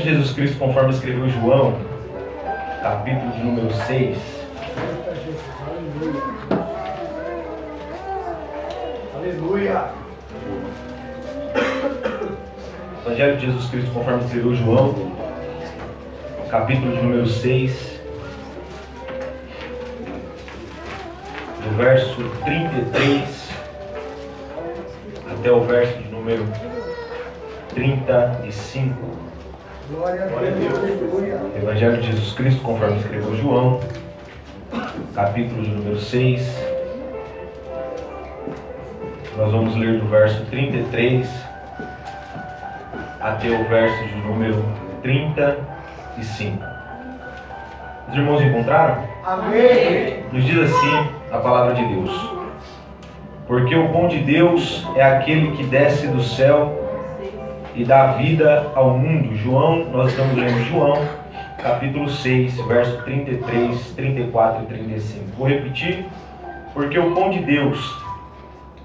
de Jesus Cristo, conforme escreveu João, capítulo de número 6. Aleluia! Evangelho de Jesus Cristo, conforme escreveu João, capítulo de número 6, do verso 33 até o verso de número 35. Glória a Deus! Evangelho de Jesus Cristo, conforme escreveu João, capítulo de número 6. Nós vamos ler do verso 33 até o verso de número 35. Os irmãos encontraram? Amém! Nos diz assim a palavra de Deus: porque o pão de Deus é aquele que desce do céu e dá vida ao mundo. João, nós estamos lendo João, capítulo 6, verso 33, 34 e 35. Vou repetir: porque o pão de Deus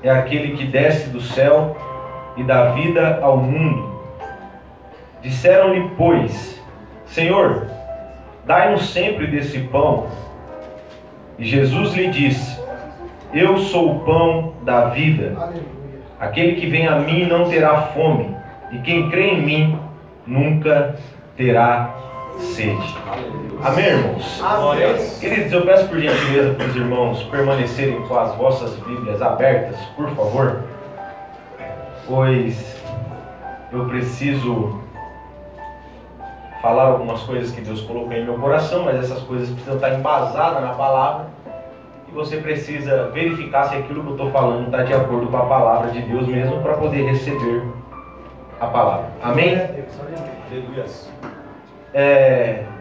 é aquele que desce do céu e dá vida ao mundo. Disseram-lhe, pois, Senhor, dai-nos sempre desse pão. E Jesus lhe disse: eu sou o pão da vida. Aleluia! Aquele que vem a mim não terá fome, e quem crê em mim nunca terá sede. Amém, irmãos? Amém! Queridos, eu peço por gentileza para os irmãos permanecerem com as vossas Bíblias abertas, por favor, pois eu preciso falar algumas coisas que Deus colocou em meu coração, mas essas coisas precisam estar embasadas na palavra, e você precisa verificar se aquilo que eu estou falando está de acordo com a palavra de Deus mesmo, para poder receber a palavra. Amém? Glória a Deus! Aleluia!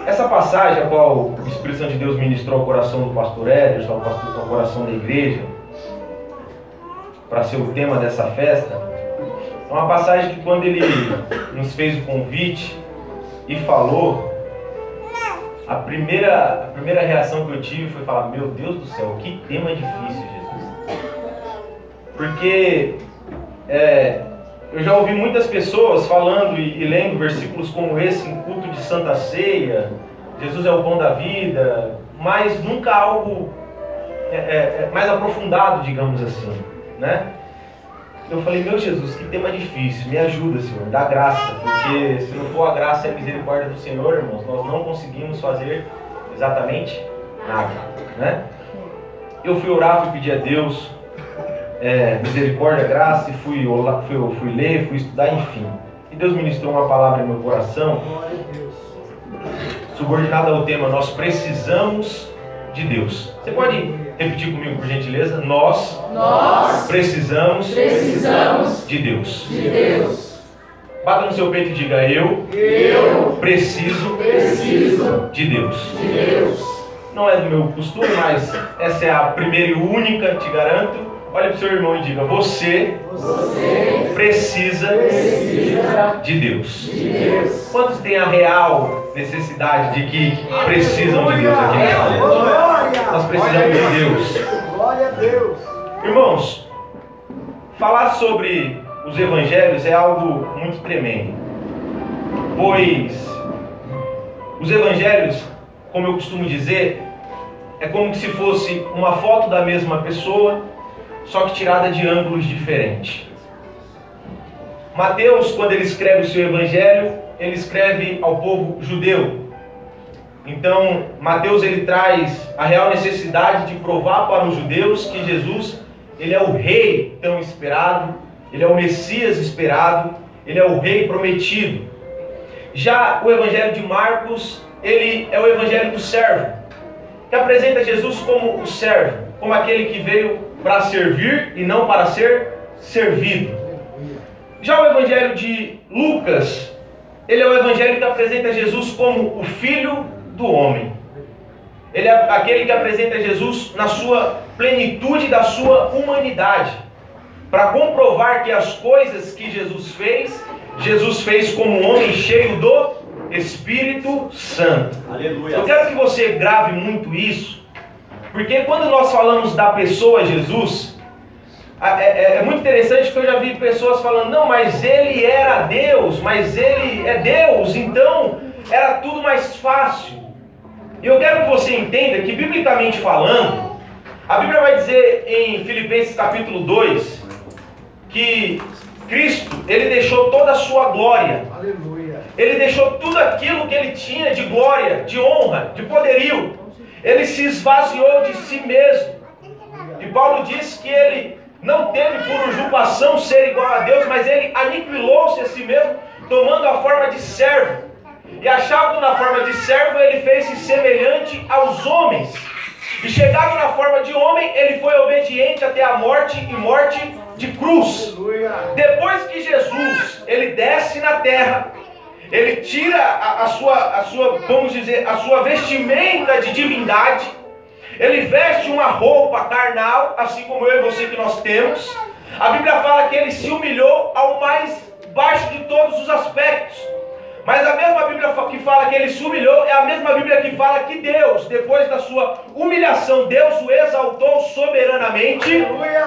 Essa passagem a qual o Espírito Santo de Deus ministrou ao coração do pastor Ederson, ao coração da igreja, para ser o tema dessa festa, é uma passagem que, quando ele nos fez o convite e falou, a primeira reação que eu tive foi falar: meu Deus do céu, que tema difícil, Jesus. Porque eu já ouvi muitas pessoas falando e lendo versículos como esse em culto de Santa Ceia, Jesus é o pão da vida, mas nunca algo mais aprofundado, digamos assim, né? Eu falei: meu Jesus, que tema difícil, me ajuda, Senhor, dá graça, porque se não for a graça e a misericórdia do Senhor, irmãos, nós não conseguimos fazer exatamente nada, né? Eu fui orar, fui pedir a Deus misericórdia, graça, e fui ler, fui estudar, enfim. E Deus ministrou uma palavra no meu coração, Glória a Deus! subordinada ao tema: nós precisamos de Deus. Você pode repetir comigo, por gentileza? Nós precisamos de Deus. Bata no seu peito e diga: eu preciso de Deus. Não é do meu costume, mas essa é a primeira e única, te garanto. Olha para o seu irmão e diga: você precisa de Deus. Quantos têm a real necessidade de que precisam de Deus aqui nessa noite? Nós precisamos de Deus. Glória a Deus! Irmãos, falar sobre os evangelhos é algo muito tremendo, pois os evangelhos, como eu costumo dizer, é como se fosse uma foto da mesma pessoa, só que tirada de ângulos diferentes. Mateus, quando ele escreve o seu evangelho, ele escreve ao povo judeu. Então, Mateus, ele traz a real necessidade de provar para os judeus que Jesus, ele é o rei tão esperado, ele é o Messias esperado, ele é o rei prometido. Já o evangelho de Marcos, ele é o evangelho do servo, que apresenta Jesus como o servo, como aquele que veio para servir e não para ser servido. Já o evangelho de Lucas, ele é o evangelho que apresenta Jesus como o Filho do Homem. Ele é aquele que apresenta Jesus na sua plenitude da sua humanidade, para comprovar que as coisas que Jesus fez como um homem cheio do Espírito Santo. Aleluia. Eu quero que você grave muito isso, porque quando nós falamos da pessoa Jesus, É muito interessante que eu já vi pessoas falando, não, mas ele era Deus, mas ele é Deus, então era tudo mais fácil. E eu quero que você entenda que, biblicamente falando, a Bíblia vai dizer em Filipenses capítulo 2, que Cristo, ele deixou toda a sua glória. Aleluia. Ele deixou tudo aquilo que ele tinha de glória, de honra, de poderio. Ele se esvaziou de si mesmo. E Paulo diz que ele não teve por usurpação ser igual a Deus, mas ele aniquilou-se a si mesmo, tomando a forma de servo. E achado na forma de servo, ele fez-se semelhante aos homens. E chegado na forma de homem, ele foi obediente até a morte e morte de cruz. Aleluia. Depois que Jesus, ele desce na terra, ele tira a sua, vamos dizer, a sua vestimenta de divindade, ele veste uma roupa carnal, assim como eu e você que nós temos. A Bíblia fala que ele se humilhou ao mais baixo de todos os aspectos. Mas a mesma Bíblia que fala que ele se humilhou é a mesma Bíblia que fala que Deus, depois da sua humilhação, Deus o exaltou soberanamente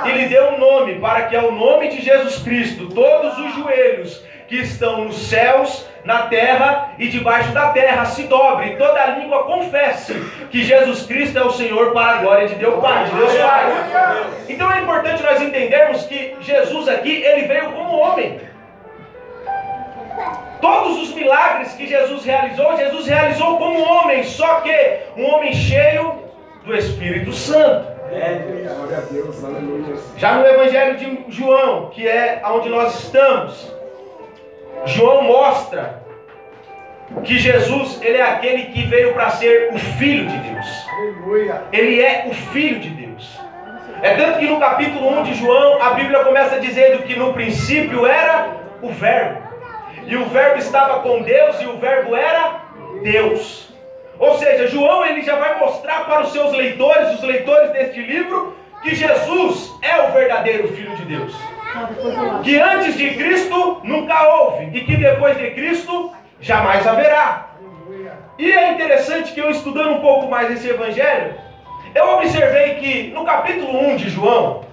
e lhe deu um nome, para que ao nome de Jesus Cristo todos os joelhos que estão nos céus, na terra e debaixo da terra se dobre, e toda a língua confesse que Jesus Cristo é o Senhor, para a glória de Deus Pai, de Deus Pai. Então é importante nós entendermos que Jesus aqui, ele veio como homem. Todos os milagres que Jesus realizou como homem, só que um homem cheio do Espírito Santo. Já no Evangelho de João, que é onde nós estamos, João mostra que Jesus, ele é aquele que veio para ser o Filho de Deus. Ele é o Filho de Deus. É tanto que no capítulo 1 de João, a Bíblia começa dizendo que no princípio era o Verbo. E o Verbo estava com Deus e o Verbo era Deus. Ou seja, João, ele já vai mostrar para os seus leitores, os leitores deste livro, que Jesus é o verdadeiro Filho de Deus. Que antes de Cristo nunca houve, e que depois de Cristo jamais haverá. E é interessante que eu, estudando um pouco mais esse evangelho, eu observei que no capítulo 1 de João,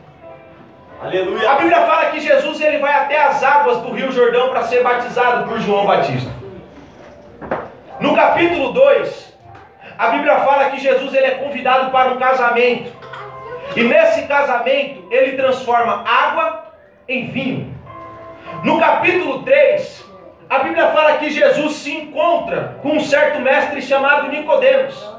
aleluia, a Bíblia fala que Jesus, ele vai até as águas do Rio Jordão para ser batizado por João Batista. No capítulo 2, a Bíblia fala que Jesus, ele é convidado para um casamento. E nesse casamento, ele transforma água em vinho. No capítulo 3, a Bíblia fala que Jesus se encontra com um certo mestre chamado Nicodemos.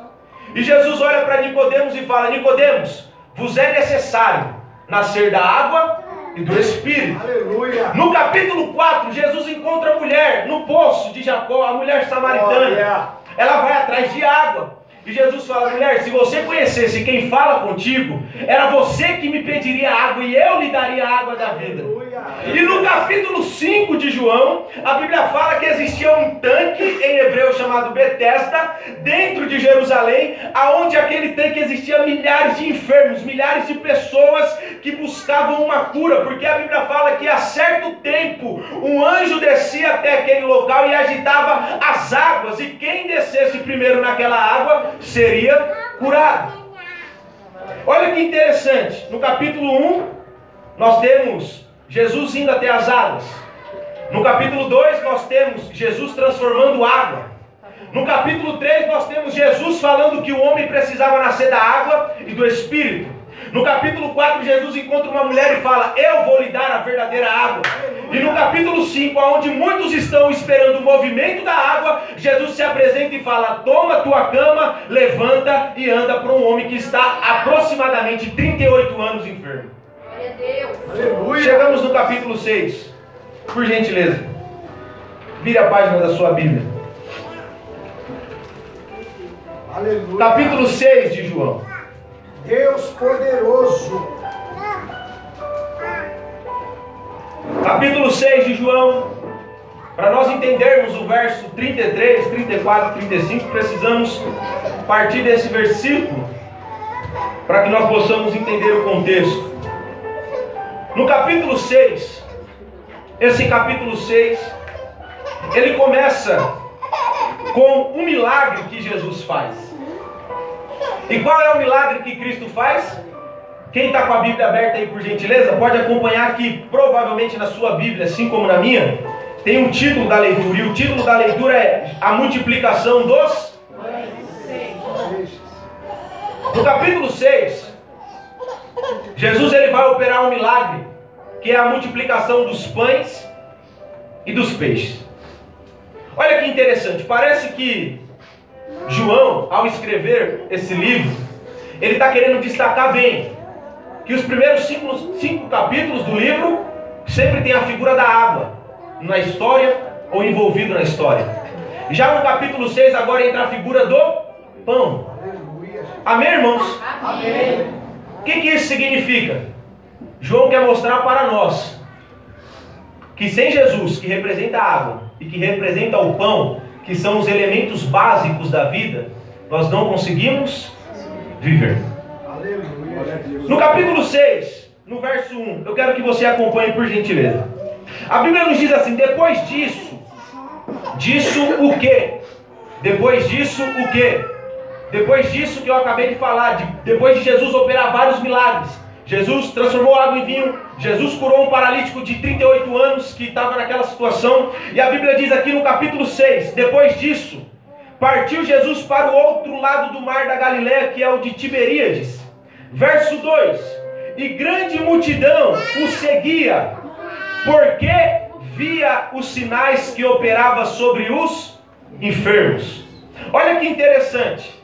E Jesus olha para Nicodemos e fala: Nicodemos, vos é necessário nascer da água e do Espírito. Aleluia. No capítulo 4, Jesus encontra a mulher no poço de Jacó, a mulher samaritana. Ela vai atrás de água. E Jesus fala: mulher, se você conhecesse quem fala contigo, era você que me pediria água e eu lhe daria a água da vida. E no capítulo 5 de João, a Bíblia fala que existia um tanque em hebreu chamado Betesda, dentro de Jerusalém, aonde aquele tanque existia milhares de enfermos, milhares de pessoas que buscavam uma cura, porque a Bíblia fala que a certo tempo um anjo descia até aquele local e agitava as águas, e quem descesse primeiro naquela água seria curado. Olha que interessante, no capítulo 1 nós temos Jesus indo até as águas. No capítulo 2 nós temos Jesus transformando água. No capítulo 3 nós temos Jesus falando que o homem precisava nascer da água e do Espírito. No capítulo 4 Jesus encontra uma mulher e fala: eu vou lhe dar a verdadeira água. E no capítulo 5, onde muitos estão esperando o movimento da água, Jesus se apresenta e fala: toma tua cama, levanta e anda para um homem que está aproximadamente 38 anos enfermo. Aleluia. Chegamos no capítulo 6. Por gentileza, vire a página da sua Bíblia. Aleluia. Capítulo 6 de João. Deus poderoso. Capítulo 6 de João. Para nós entendermos o verso 33, 34 e 35, precisamos partir desse versículo para que nós possamos entender o contexto. No capítulo 6, esse capítulo 6, ele começa com um milagre que Jesus faz. E qual é o milagre que Cristo faz? Quem está com a Bíblia aberta aí, por gentileza, pode acompanhar aqui, provavelmente na sua Bíblia, assim como na minha, tem um título da leitura, e o título da leitura é A Multiplicação dos Pães. No capítulo 6, Jesus ele vai operar um milagre, que é a multiplicação dos pães e dos peixes. Olha que interessante, parece que João, ao escrever esse livro, ele está querendo destacar bem que os primeiros cinco capítulos do livro sempre tem a figura da água na história ou envolvido na história. Já no capítulo 6 agora entra a figura do pão. Amém, irmãos? Amém. O que isso significa? João quer mostrar para nós que sem Jesus, que representa a água e que representa o pão, que são os elementos básicos da vida, nós não conseguimos viver. No capítulo 6, no verso 1, eu quero que você acompanhe por gentileza. A Bíblia nos diz assim: depois disso o quê? Depois disso o quê? Depois disso que eu acabei de falar, depois de Jesus operar vários milagres, Jesus transformou água em vinho, Jesus curou um paralítico de 38 anos que estava naquela situação, e a Bíblia diz aqui no capítulo 6, depois disso, partiu Jesus para o outro lado do mar da Galileia, que é o de Tiberíades. Verso 2, e grande multidão o seguia, porque via os sinais que operava sobre os enfermos. Olha que interessante.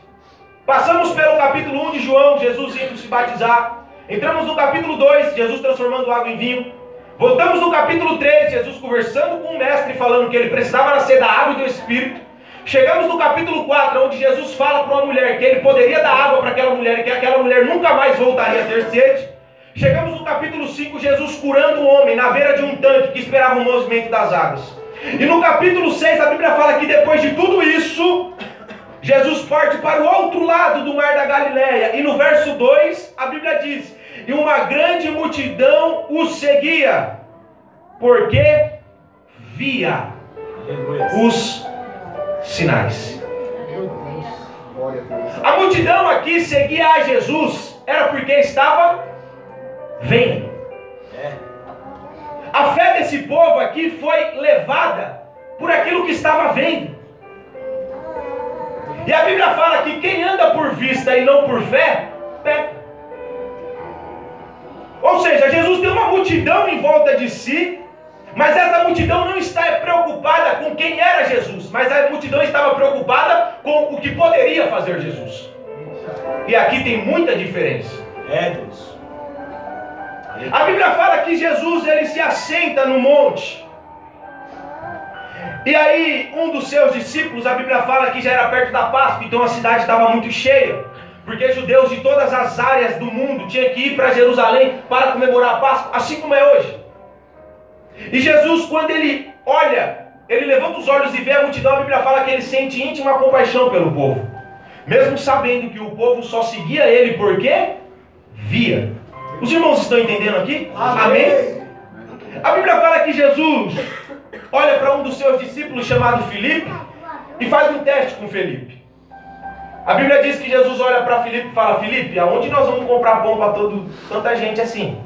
Passamos pelo capítulo 1 de João, Jesus indo se batizar. Entramos no capítulo 2, Jesus transformando água em vinho. Voltamos no capítulo 3, Jesus conversando com o mestre, falando que ele precisava nascer da água e do Espírito. Chegamos no capítulo 4, onde Jesus fala para uma mulher que ele poderia dar água para aquela mulher e que aquela mulher nunca mais voltaria a ter sede. Chegamos no capítulo 5, Jesus curando um homem na beira de um tanque que esperava o movimento das águas. E no capítulo 6, a Bíblia fala que depois de tudo isso, Jesus parte para o outro lado do mar da Galileia. E no verso 2, a Bíblia diz: e uma grande multidão o seguia, porque via os sinais. A multidão aqui seguia a Jesus, era porque estava vendo. A fé desse povo aqui foi levada por aquilo que estava vendo. E a Bíblia fala que quem anda por vista e não por fé, peca. Ou seja, Jesus tem uma multidão em volta de si, mas essa multidão não está preocupada com quem era Jesus, mas a multidão estava preocupada com o que poderia fazer Jesus. E aqui tem muita diferença. Deus. A Bíblia fala que Jesus ele se assenta no monte. E aí um dos seus discípulos, a Bíblia fala que já era perto da Páscoa, então a cidade estava muito cheia, porque judeus de todas as áreas do mundo tinham que ir para Jerusalém para comemorar a Páscoa, assim como é hoje. E Jesus, quando ele olha, ele levanta os olhos e vê a multidão, a Bíblia fala que ele sente íntima compaixão pelo povo, mesmo sabendo que o povo só seguia ele porque via. Os irmãos estão entendendo aqui? Amém? A Bíblia fala que Jesus olha para um dos seus discípulos chamado Filipe e faz um teste com Filipe. A Bíblia diz que Jesus olha para Filipe e fala: Filipe, aonde nós vamos comprar pão para tanta gente assim?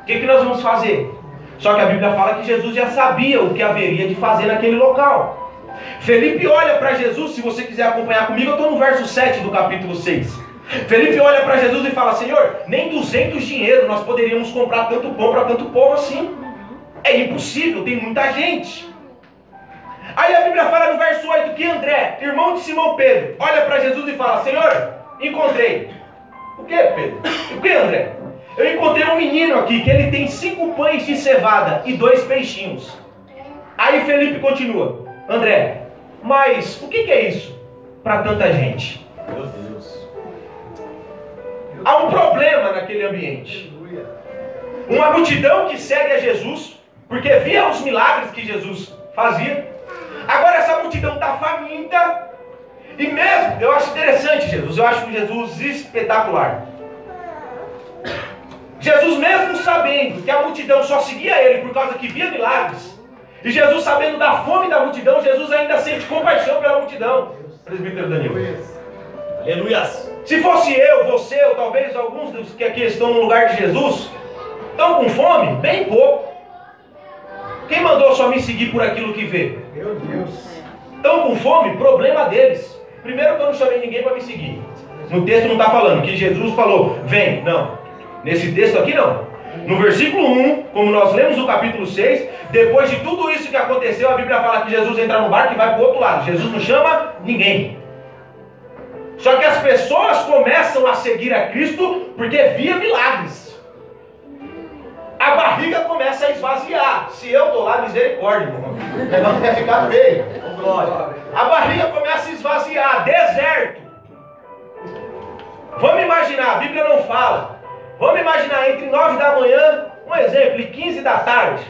O que nós vamos fazer? Só que a Bíblia fala que Jesus já sabia o que haveria de fazer naquele local. Filipe olha para Jesus, se você quiser acompanhar comigo, eu estou no verso 7 do capítulo 6. Filipe olha para Jesus e fala: Senhor, nem 200 dinheiro nós poderíamos comprar tanto pão para tanto povo assim. É impossível, tem muita gente. Aí a Bíblia fala no verso 8 que André, irmão de Simão Pedro, olha para Jesus e fala: Senhor, encontrei. O que, Pedro? O que, André? Eu encontrei um menino aqui que ele tem 5 pães de cevada e 2 peixinhos. Aí Felipe continua: André, mas o que é isso para tanta gente? Meu Deus. Há um problema naquele ambiente. Uma multidão que segue a Jesus, porque via os milagres que Jesus fazia. Agora essa multidão está faminta. E mesmo, eu acho interessante Jesus, eu acho Jesus espetacular. Jesus mesmo sabendo que a multidão só seguia ele por causa que via milagres, e Jesus sabendo da fome da multidão, Jesus ainda sente compaixão pela multidão. Presbítero Danilo. Aleluias. Se fosse eu, você, ou talvez alguns dos que aqui estão no lugar de Jesus, estão com fome? Bem pouco. Quem mandou só me seguir por aquilo que vê? Meu Deus. Estão com fome? Problema deles. Primeiro que eu não chamei ninguém para me seguir. No texto não está falando que Jesus falou, vem. Não. Nesse texto aqui não. No versículo 1, como nós lemos no capítulo 6, depois de tudo isso que aconteceu, a Bíblia fala que Jesus entra no barco e vai para o outro lado. Jesus não chama ninguém. Só que as pessoas começam a seguir a Cristo porque via milagres. A barriga começa a esvaziar. Se eu estou lá, misericórdia, irmão. O negócio quer ficar feio. A barriga começa a esvaziar. Deserto. Vamos imaginar, a Bíblia não fala. Vamos imaginar entre 9 da manhã, um exemplo, e 15 da tarde,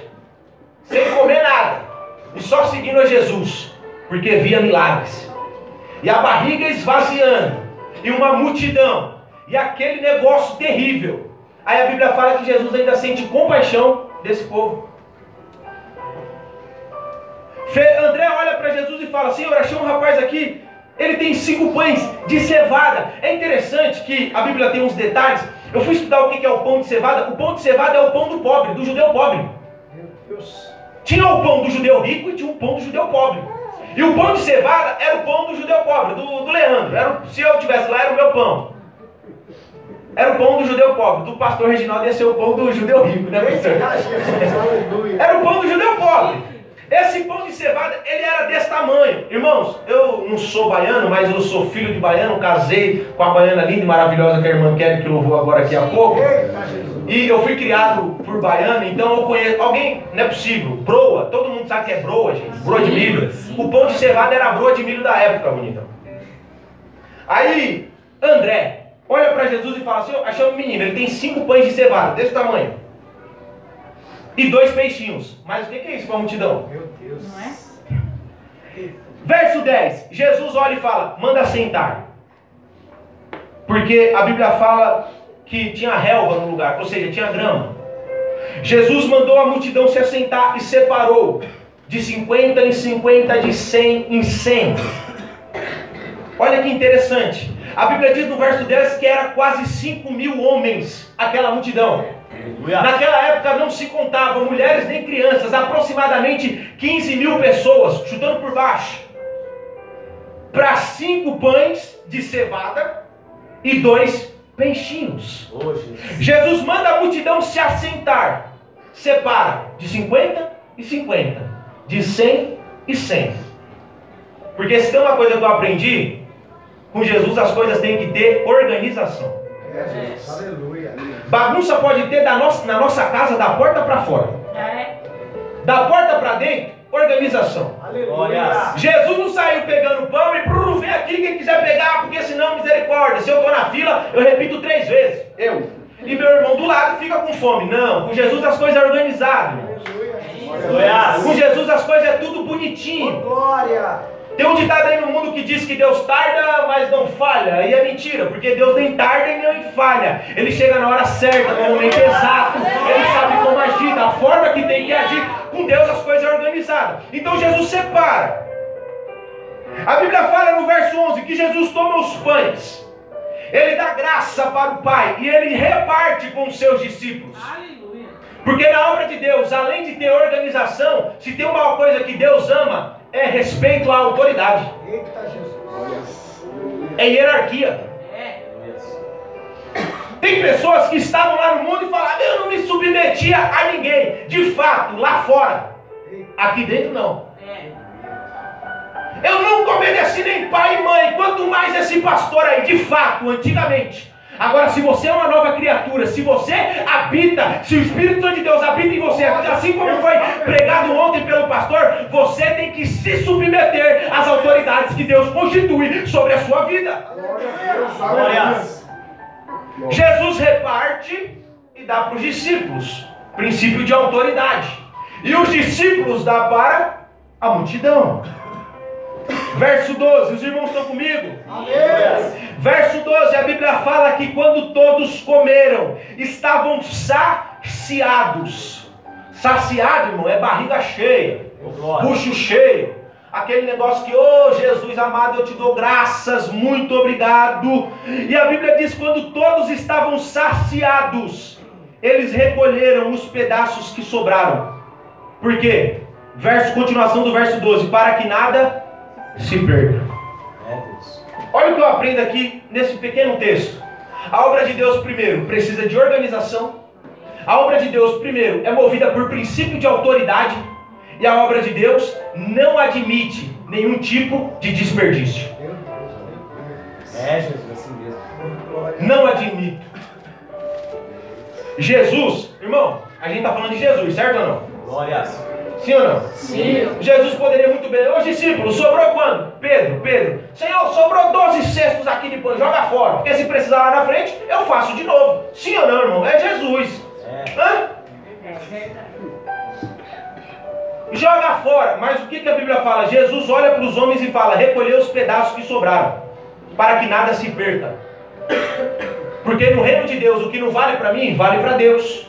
sem comer nada, e só seguindo a Jesus, porque via milagres. E a barriga esvaziando, e uma multidão, e aquele negócio terrível. Aí a Bíblia fala que Jesus ainda sente compaixão desse povo. André olha para Jesus e fala, Senhor, achei um rapaz aqui, ele tem 5 pães de cevada. É interessante que a Bíblia tem uns detalhes. Eu fui estudar o que é o pão de cevada. O pão de cevada é o pão do pobre, do judeu pobre. Meu Deus. Tinha o pão do judeu rico e tinha o pão do judeu pobre. E o pão de cevada era o pão do judeu pobre, do Leandro. Se eu estivesse lá, era o meu pão. Era o pão do judeu pobre. Do pastor Reginaldo ia ser o pão do judeu rico, né, pastor? Era o pão do judeu pobre. Esse pão de cevada, ele era desse tamanho. Irmãos, eu não sou baiano, mas eu sou filho de baiano. Casei com a baiana linda e maravilhosa que a irmã Kelly, que louvou agora aqui há pouco. E eu fui criado por baiano, então eu conheço. Alguém, não é possível, broa. Todo mundo sabe que é broa, gente. Broa de milho. O pão de cevada era a broa de milho da época, bonita. Aí, André olha para Jesus e fala assim, achei um menino, ele tem 5 pães de cevada, desse tamanho. E 2 peixinhos. Mas o que é isso para a multidão? Meu Deus. Não é? Verso 10. Jesus olha e fala, manda sentar. Porque a Bíblia fala que tinha relva no lugar, ou seja, tinha grama. Jesus mandou a multidão se assentar e separou de 50 em 50, de 100 em 100. Olha que interessante. A Bíblia diz no verso 10 que era quase 5.000 homens aquela multidão. Naquela época não se contavam mulheres nem crianças, aproximadamente 15.000 pessoas, chutando por baixo, para 5 pães de cevada e 2 peixinhos. Jesus manda a multidão se assentar, separa de 50 e 50, de 100 e 100. Porque se tem uma coisa que eu aprendi, com Jesus as coisas têm que ter organização. Aleluia. Bagunça pode ter na nossa casa, da porta para fora. Da porta para dentro, organização. Aleluia. Jesus não saiu pegando pão e vem aqui quem quiser pegar, porque senão misericórdia. Se eu estou na fila, eu repito 3 vezes. E meu irmão do lado fica com fome. Não, com Jesus as coisas é organizado. Com Jesus as coisas é tudo bonitinho. Glória. Tem um ditado aí no mundo que diz que Deus tarda, mas não falha. E é mentira, porque Deus nem tarda e nem falha. Ele chega na hora certa, no momento exato. Ele sabe como agir, da forma que tem que agir. Com Deus as coisas são organizadas. Então Jesus separa. A Bíblia fala no verso 11 que Jesus toma os pães. Ele dá graça para o Pai e ele reparte com os seus discípulos. Porque na obra de Deus, além de ter organização, se tem uma coisa que Deus ama, é respeito à autoridade. Eita Jesus. É hierarquia. Tem pessoas que estavam lá no mundo e falavam, eu não me submetia a ninguém. De fato, lá fora. Aqui dentro não. Eu nunca obedeci nem pai e mãe, quanto mais esse pastor aí. De fato, antigamente. Agora, se você é uma nova criatura, se você habita, se o Espírito Santo de Deus habita em você, assim como foi pregado ontem pelo pastor, você tem que se submeter às autoridades que Deus constitui sobre a sua vida. Jesus reparte e dá para os discípulos, princípio de autoridade. E os discípulos dá para a multidão. Verso 12, os irmãos estão comigo? Amém. Verso 12, a Bíblia fala que quando todos comeram, estavam saciados. Saciado, irmão, é barriga cheia, bucho cheio. aquele negócio que, oh Jesus amado, eu te dou graças, muito obrigado. E a Bíblia diz: quando todos estavam saciados, eles recolheram os pedaços que sobraram. Por quê? Continuação do verso 12: para que nada se perca. Olha o que eu aprendo aqui nesse pequeno texto. A obra de Deus, primeiro, precisa de organização. A obra de Deus, primeiro, é movida por princípio de autoridade. E a obra de Deus não admite nenhum tipo de desperdício. Jesus, assim mesmo. Não admito. Jesus, irmão, a gente está falando de Jesus, certo ou não? Glórias. Sim ou não? Sim. Jesus poderia muito bem: ô discípulos, sobrou quando? Pedro, Senhor, sobrou 12 cestos aqui de pão, joga fora, porque se precisar lá na frente, eu faço de novo. Sim ou não, irmão? É Jesus. Hã? Joga fora. Mas o que a Bíblia fala? Jesus olha para os homens e fala: recolheu os pedaços que sobraram, para que nada se perca. Porque no reino de Deus, o que não vale para mim, vale para Deus.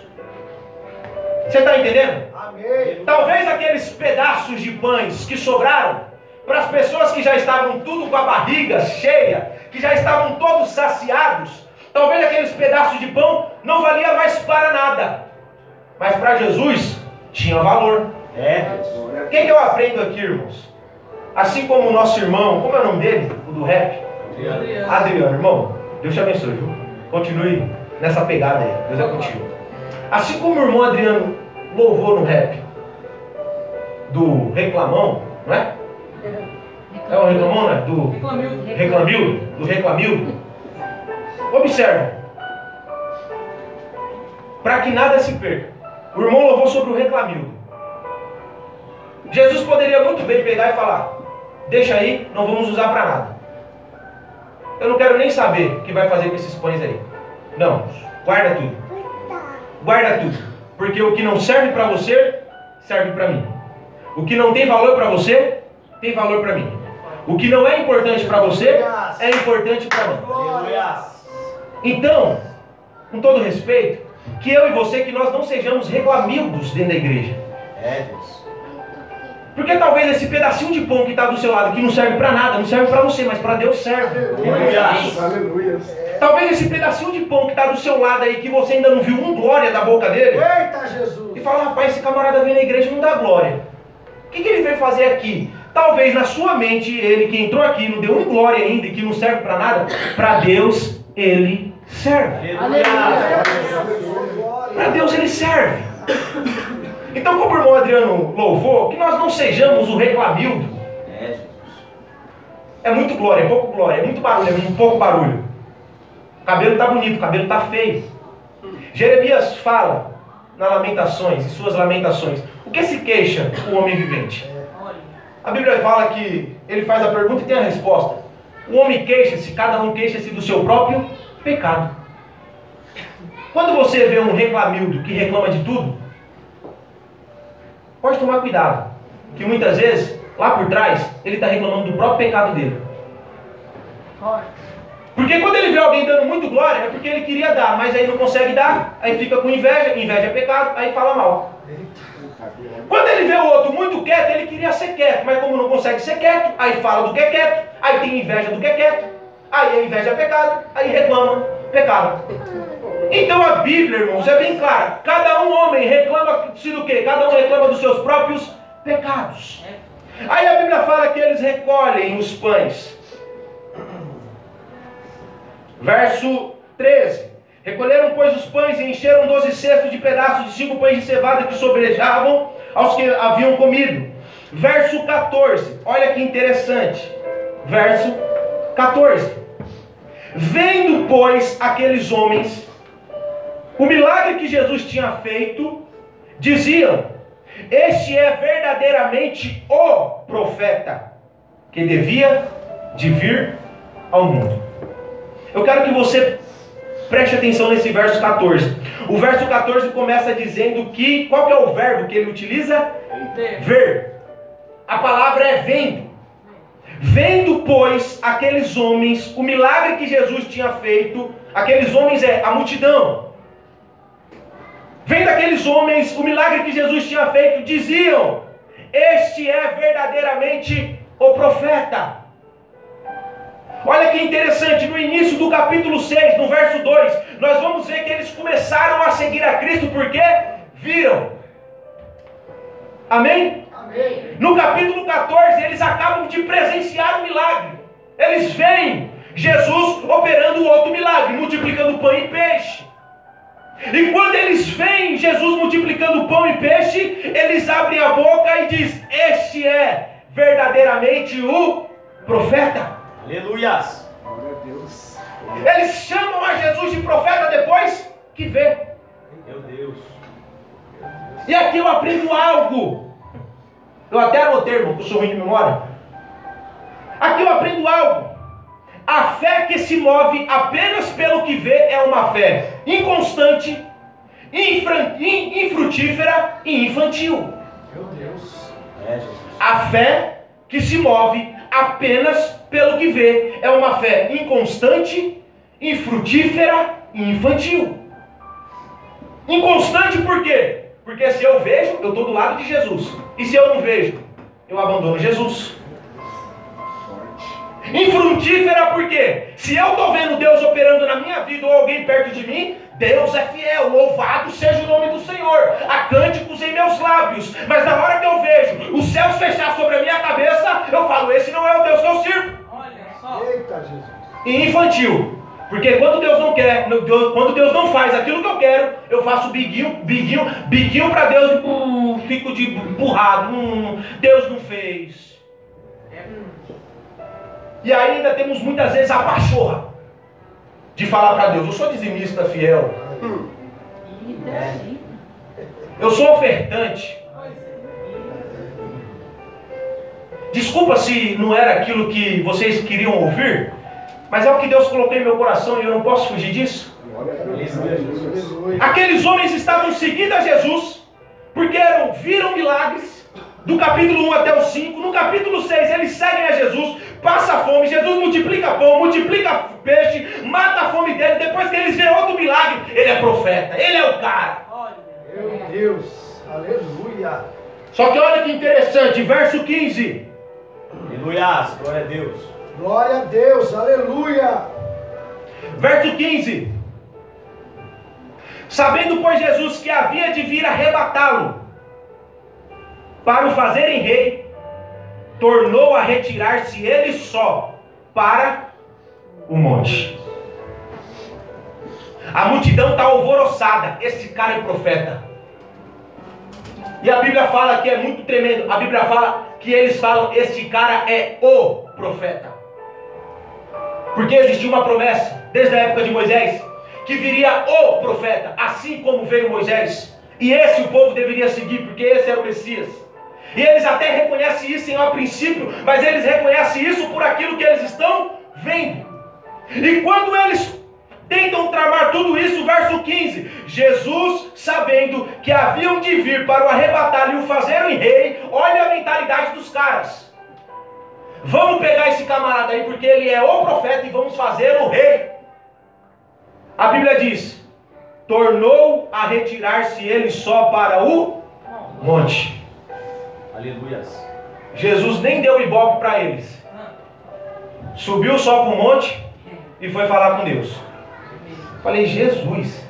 Você está entendendo? Amém. Talvez aqueles pedaços de pães que sobraram, para as pessoas que já estavam tudo com a barriga cheia, que já estavam todos saciados, talvez aqueles pedaços de pão não valia mais para nada. Mas para Jesus, tinha valor. O que eu aprendo aqui, irmãos? Assim como o nosso irmão, como é o nome dele? O do rap? Adriano, irmão, Deus te abençoe, viu? Continue nessa pegada aí, Deus é contigo. Assim como o irmão Adriano louvou no rap do Reclamão, não é? É o Reclamão, não é? Do Reclamildo. Observe. Para que nada se perca. O irmão louvou sobre o Reclamildo. Jesus poderia muito bem pegar e falar: deixa aí, não vamos usar para nada. Eu não quero nem saber o que vai fazer com esses pães aí. Não, guarda tudo. Guarda tudo. Porque o que não serve para você, serve para mim. O que não tem valor para você, tem valor para mim. O que não é importante para você, é importante para mim. Então, com todo respeito, que eu e você, que nós não sejamos reclamildos dentro da igreja. Porque talvez esse pedacinho de pão que está do seu lado, que não serve para nada, não serve para você, mas para Deus serve. Aleluia. Talvez esse pedacinho de pão que está do seu lado aí, que você ainda não viu glória da boca dele, Eita, Jesus. e fala: rapaz, esse camarada veio na igreja e não dá glória. O que ele veio fazer aqui? Talvez na sua mente, ele que entrou aqui não deu glória ainda e que não serve para nada. Para Deus, ele serve. Para Deus, ele serve. Então, como o irmão Adriano louvou, que nós não sejamos o reclamildo. É muito glória, é pouco glória, é muito barulho, é pouco barulho. O cabelo está bonito, o cabelo está feio. Jeremias fala nas Lamentações, em suas Lamentações, o que se queixa o homem vivente? A Bíblia fala que ele faz a pergunta e tem a resposta. O homem queixa-se, cada um queixa-se do seu próprio pecado. Quando você vê um reclamildo que reclama de tudo, pode tomar cuidado, que muitas vezes, lá por trás, ele está reclamando do próprio pecado dele. Porque quando ele vê alguém dando muito glória, é porque ele queria dar, mas aí não consegue dar, aí fica com inveja, inveja é pecado, aí fala mal. Quando ele vê o outro muito quieto, ele queria ser quieto, mas como não consegue ser quieto, aí fala do que é quieto, aí tem inveja do que é quieto, aí a inveja é pecado, aí reclama pecado. Então a Bíblia, irmãos, é bem clara. Cada um homem reclama-se do quê? Cada um reclama dos seus próprios pecados. Aí a Bíblia fala que eles recolhem os pães. Verso 13. Recolheram, pois, os pães e encheram 12 cestos de pedaços de 5 pães de cevada que sobrejavam aos que haviam comido. Verso 14. Olha que interessante. Verso 14. Vendo, pois, aqueles homens o milagre que Jesus tinha feito, diziam: este é verdadeiramente o profeta que devia de vir ao mundo. Eu quero que você preste atenção nesse verso 14. O verso 14 começa dizendo que, qual que é o verbo que ele utiliza? Ver. A palavra é vendo. Vendo, pois, aqueles homens, o milagre que Jesus tinha feito, aqueles homens é a multidão. Vendo aqueles homens, o milagre que Jesus tinha feito, diziam: este é verdadeiramente o profeta. Olha que interessante, no início do capítulo 6, no verso 2, nós vamos ver que eles começaram a seguir a Cristo porque viram. Amém? Amém. No capítulo 14, eles acabam de presenciar um milagre. Eles veem Jesus operando outro milagre, multiplicando pão e peixe. E quando eles veem Jesus multiplicando pão e peixe, eles abrem a boca e dizem: este é verdadeiramente o profeta. Aleluias. Glória a Deus. Eles chamam a Jesus de profeta depois que vê. Meu Deus. E aqui eu aprendo algo. Eu até anotei, irmão, que eu sou ruim de memória. Aqui eu aprendo algo. A fé que se move apenas pelo que vê é uma fé inconstante, infrutífera e infantil. Meu Deus. É, Jesus. A fé que se move apenas pelo que vê é uma fé inconstante, infrutífera e infantil. Inconstante por quê? Porque se eu vejo, eu estou do lado de Jesus. E se eu não vejo, eu abandono Jesus. Infrutífera por quê? Se eu estou vendo Deus operando na minha vida ou alguém perto de mim, Deus é fiel, louvado seja o nome do Senhor. Há cânticos em meus lábios. Mas na hora que eu vejo os céus fechar sobre a minha cabeça, eu falo: esse não é o Deus que eu sirvo. Eita, Jesus. E infantil. Porque quando Deus não quer, quando Deus não faz aquilo que eu quero, eu faço biquinho para Deus e fico de empurrado. Deus não fez. E ainda temos muitas vezes a pachorra de falar para Deus: eu sou dizimista fiel, eu sou ofertante. Desculpa se não era aquilo que vocês queriam ouvir, mas é o que Deus colocou em meu coração e eu não posso fugir disso. Glória a Deus. Aleluia. Aqueles homens estavam seguindo a Jesus porque viram milagres. Do capítulo 1 até o 5, no capítulo 6 eles seguem a Jesus, passa fome, Jesus multiplica pão, multiplica peixe, mata a fome dele. Depois que eles veem outro milagre, ele é profeta, ele é o cara. Meu Deus. Aleluia. Só que olha que interessante, verso 15. Aleluias. Glória a Deus. Glória a Deus. Aleluia. Verso 15. Sabendo, pois, Jesus que havia de vir arrebatá-lo para o fazerem rei, tornou a retirar-se ele só para o monte. A multidão está alvoroçada. Esse cara é profeta. E a Bíblia fala que é muito tremendo. A Bíblia fala que eles falam: este cara é o profeta. Porque existia uma promessa desde a época de Moisés que viria o profeta, assim como veio Moisés. E esse o povo deveria seguir, porque esse era o Messias. E eles até reconhecem isso em um princípio, mas eles reconhecem isso por aquilo que eles estão vendo. E quando eles tentam tramar tudo isso, verso 15: Jesus, sabendo que haviam de vir para o arrebatar e o fazerem rei, olha a mentalidade dos caras. Vamos pegar esse camarada aí, porque ele é o profeta, e vamos fazer o rei. A Bíblia diz: tornou a retirar-se ele só para o monte. Aleluias. Jesus nem deu ibope para eles. Subiu só para o monte e foi falar com Deus. Falei: Jesus.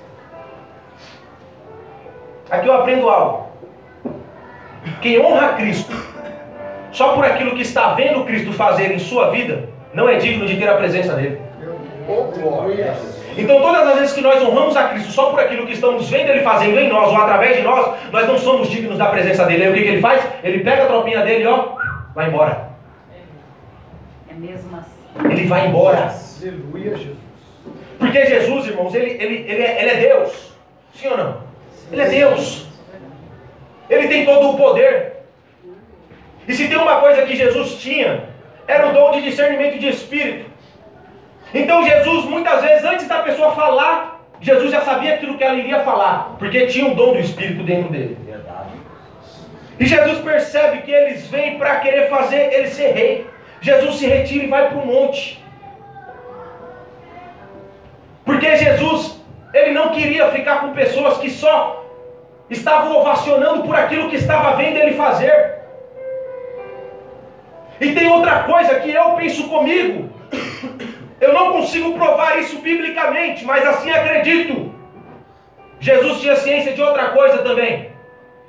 Aqui eu aprendo algo. Quem honra Cristo só por aquilo que está vendo Cristo fazer em sua vida, não é digno de ter a presença dele. Glória. Então todas as vezes que nós honramos a Cristo só por aquilo que estamos vendo Ele fazendo em nós ou através de nós, nós não somos dignos da presença dele. Aí o que ele faz? Ele pega a tropinha dele e vai embora. É mesmo assim. Ele vai embora. Aleluia, Jesus. Porque Jesus, irmãos, ele é Deus. Sim ou não? Ele é Deus. Ele tem todo o poder. E se tem uma coisa que Jesus tinha, era o dom de discernimento de espírito. Então Jesus, muitas vezes, antes da pessoa falar, Jesus já sabia aquilo que ela iria falar, porque tinha um dom do Espírito dentro dele. Verdade. E Jesus percebe que eles vêm para querer fazer ele ser rei. Jesus se retira e vai para o monte. Porque Jesus, ele não queria ficar com pessoas que só estavam ovacionando por aquilo que estava vendo ele fazer. E tem outra coisa que eu penso comigo. Eu não consigo provar isso biblicamente, mas assim acredito. Jesus tinha ciência de outra coisa também.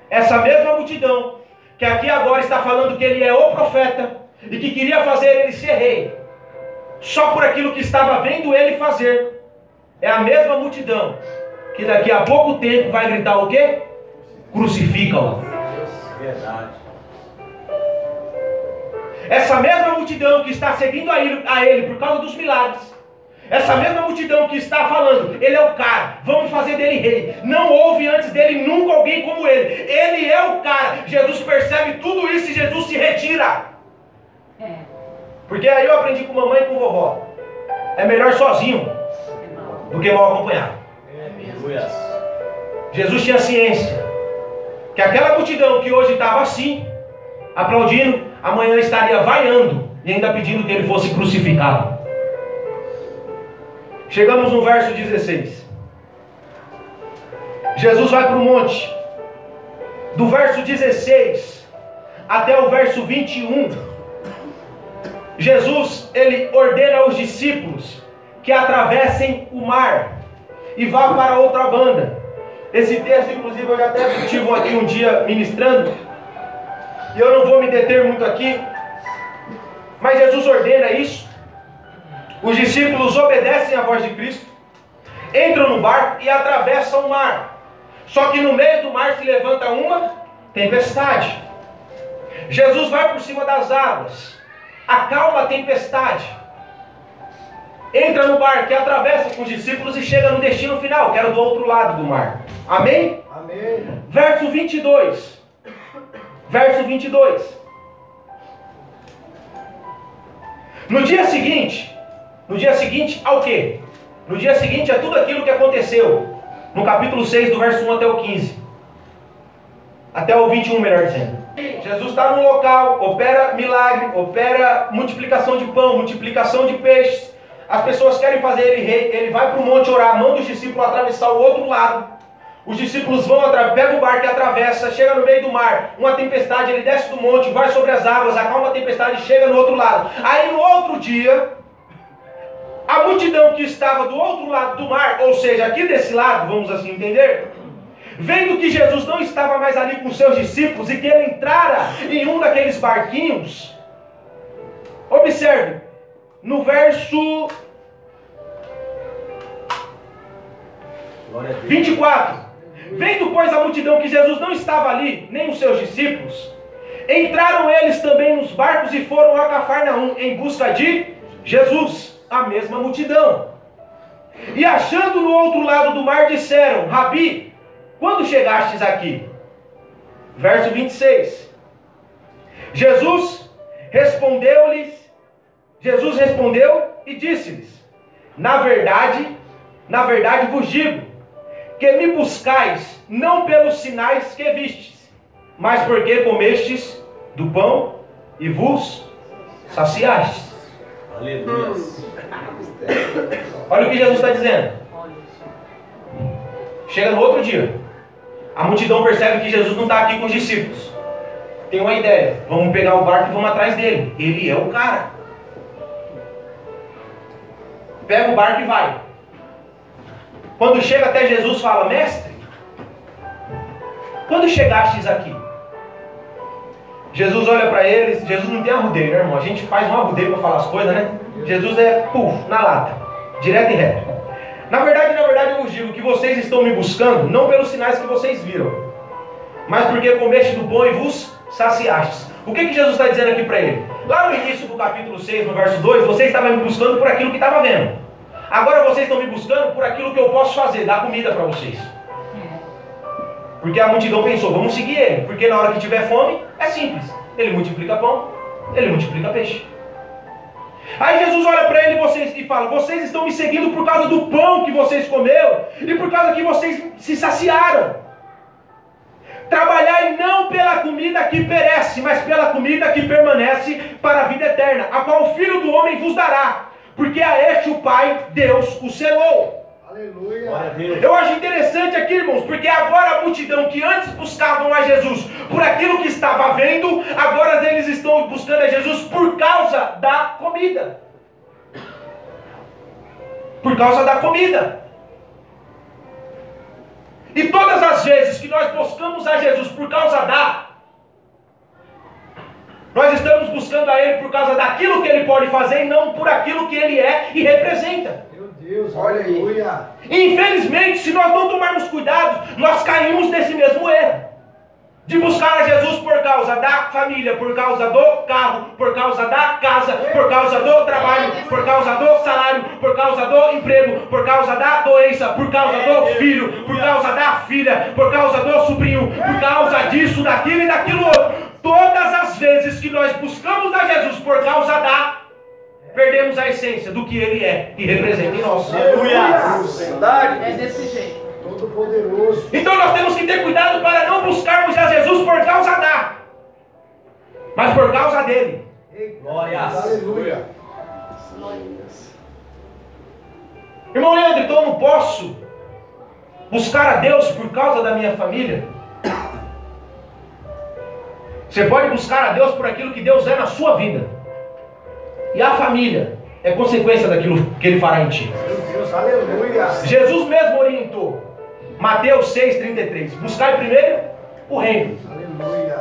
Essa mesma multidão, que aqui agora está falando que ele é o profeta, e que queria fazer ele ser rei, só por aquilo que estava vendo ele fazer, é a mesma multidão, que daqui a pouco tempo vai gritar o quê? Crucifica-o. Verdade. Essa mesma multidão que está seguindo a ele por causa dos milagres, essa mesma multidão que está falando, ele é o cara, vamos fazer dele rei, não houve antes dele nunca alguém como ele é o cara. Jesus percebe tudo isso e Jesus se retira. Porque aí eu aprendi com mamãe e com vovó, é melhor sozinho do que mal acompanhado. Aleluia. Jesus tinha ciência que aquela multidão que hoje estava assim, aplaudindo, amanhã estaria vaiando e ainda pedindo que ele fosse crucificado. Chegamos no verso 16. Jesus vai para o monte. Do verso 16 até o verso 21, Jesus, ele ordena aos discípulos que atravessem o mar e vá para outra banda. Esse texto, inclusive, eu já até tive aqui um dia ministrando, e eu não vou me deter muito aqui, mas Jesus ordena isso. Os discípulos obedecem à voz de Cristo, entram no barco e atravessam o mar. Só que no meio do mar se levanta uma tempestade. Jesus vai por cima das águas, acalma a tempestade, entra no barco e atravessa com os discípulos e chega no destino final, que era do outro lado do mar. Amém? Amém. Verso 22. Verso 22. No dia seguinte ao quê? No dia seguinte a tudo aquilo que aconteceu no capítulo 6, do verso 1 até o 15. Até o 21, melhor dizendo. Jesus está no local, opera milagre, opera multiplicação de pão, multiplicação de peixes. As pessoas querem fazer ele rei, ele vai para o monte orar, manda os discípulos atravessar o outro lado. Os discípulos vão, pegam o barco e atravessa, chega no meio do mar, uma tempestade, ele desce do monte, vai sobre as águas, acalma a tempestade e chega no outro lado. Aí no outro dia, a multidão que estava do outro lado do mar, ou seja, aqui desse lado, vamos assim entender, vendo que Jesus não estava mais ali com seus discípulos e que ele entrara em um daqueles barquinhos, observe, no verso 24, vendo pois a multidão que Jesus não estava ali, nem os seus discípulos, entraram eles também nos barcos e foram a Cafarnaum em busca de Jesus. A mesma multidão. E achando no outro lado do mar, disseram: Rabi, quando chegastes aqui? Verso 26. Jesus respondeu e disse-lhes: Na verdade vos digo, que me buscais, não pelos sinais que vistes, mas porque comestes do pão e vos saciastes. Aleluia. Olha o que Jesus está dizendo. Chega no outro dia, a multidão percebe que Jesus não está aqui com os discípulos. Tem uma ideia: vamos pegar o barco e vamos atrás dele. Ele é o cara. Pega o barco e vai. Quando chega até Jesus, fala: Mestre, quando chegastes aqui? Jesus olha para eles. Jesus não tem arrudeio, né, irmão? A gente faz um arrudeio para falar as coisas, né? Jesus é na lata, direto e reto. Na verdade eu vos digo que vocês estão me buscando não pelos sinais que vocês viram, mas porque comeste do pão e vos saciastes. O que Jesus está dizendo aqui para ele? Lá no início do capítulo 6, no verso 2, vocês estavam me buscando por aquilo que estava vendo. Agora vocês estão me buscando por aquilo que eu posso fazer, dar comida para vocês. Porque a multidão pensou: vamos seguir ele, porque na hora que tiver fome, é simples. Ele multiplica pão, ele multiplica peixe. Aí Jesus olha para ele e fala: vocês estão me seguindo por causa do pão que vocês comeram e por causa que vocês se saciaram. Trabalhai não pela comida que perece, mas pela comida que permanece para a vida eterna, a qual o Filho do Homem vos dará, porque a este o Pai, Deus, o selou. Aleluia. Glória a Deus. Eu acho interessante aqui, irmãos, porque agora a multidão que antes buscavam a Jesus por aquilo que estava vendo, agora eles estão buscando a Jesus por causa da comida. Por causa da comida. E todas as vezes que nós buscamos a Jesus por causa nós estamos buscando a Ele por causa daquilo que Ele pode fazer e não por aquilo que Ele é e representa. Meu Deus, aleluia. Infelizmente, se nós não tomarmos cuidado, nós caímos nesse mesmo erro. De buscar a Jesus por causa da família, por causa do carro, por causa da casa, por causa do trabalho, por causa do salário, por causa do emprego, por causa da doença, por causa do filho, por causa da filha, por causa do sobrinho, por causa disso, daquilo e daquilo outro. Todas as vezes que nós buscamos a Jesus por causa perdemos a essência do que Ele é e representa em nós. Verdade. É desse jeito. Todo poderoso. Então nós temos que ter cuidado para não buscarmos a Jesus por causa mas por causa dele. Glórias. Aleluia. Irmão Leandro, então eu não posso buscar a Deus por causa da minha família? Você pode buscar a Deus por aquilo que Deus é na sua vida. E a família é consequência daquilo que Ele fará em ti. Meu Deus, aleluia. Jesus mesmo orientou. Mateus 6,33. Buscai primeiro o reino Aleluia.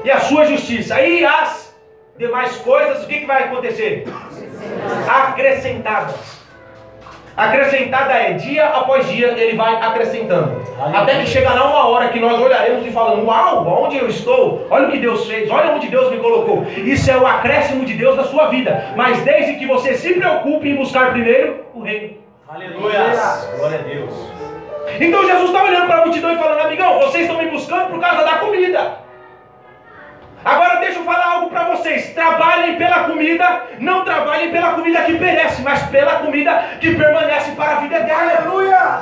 e a sua justiça. E as demais coisas, o que vai acontecer? Acrescentadas. Acrescentada é dia após dia, Ele vai acrescentando. Até que chegará uma hora que nós olharemos e falamos: uau, onde eu estou? Olha o que Deus fez, olha onde Deus me colocou. Isso é o acréscimo de Deus na sua vida. Mas desde que você se preocupe em buscar primeiro o reino. Aleluia. Glória a Deus. Então Jesus está olhando para a multidão e falando: amigão, vocês estão me buscando por causa da comida. Agora deixa eu falar algo para vocês. Trabalhem pela comida, não trabalhem pela comida que perece, mas pela comida que permanece para a vida eterna. Aleluia.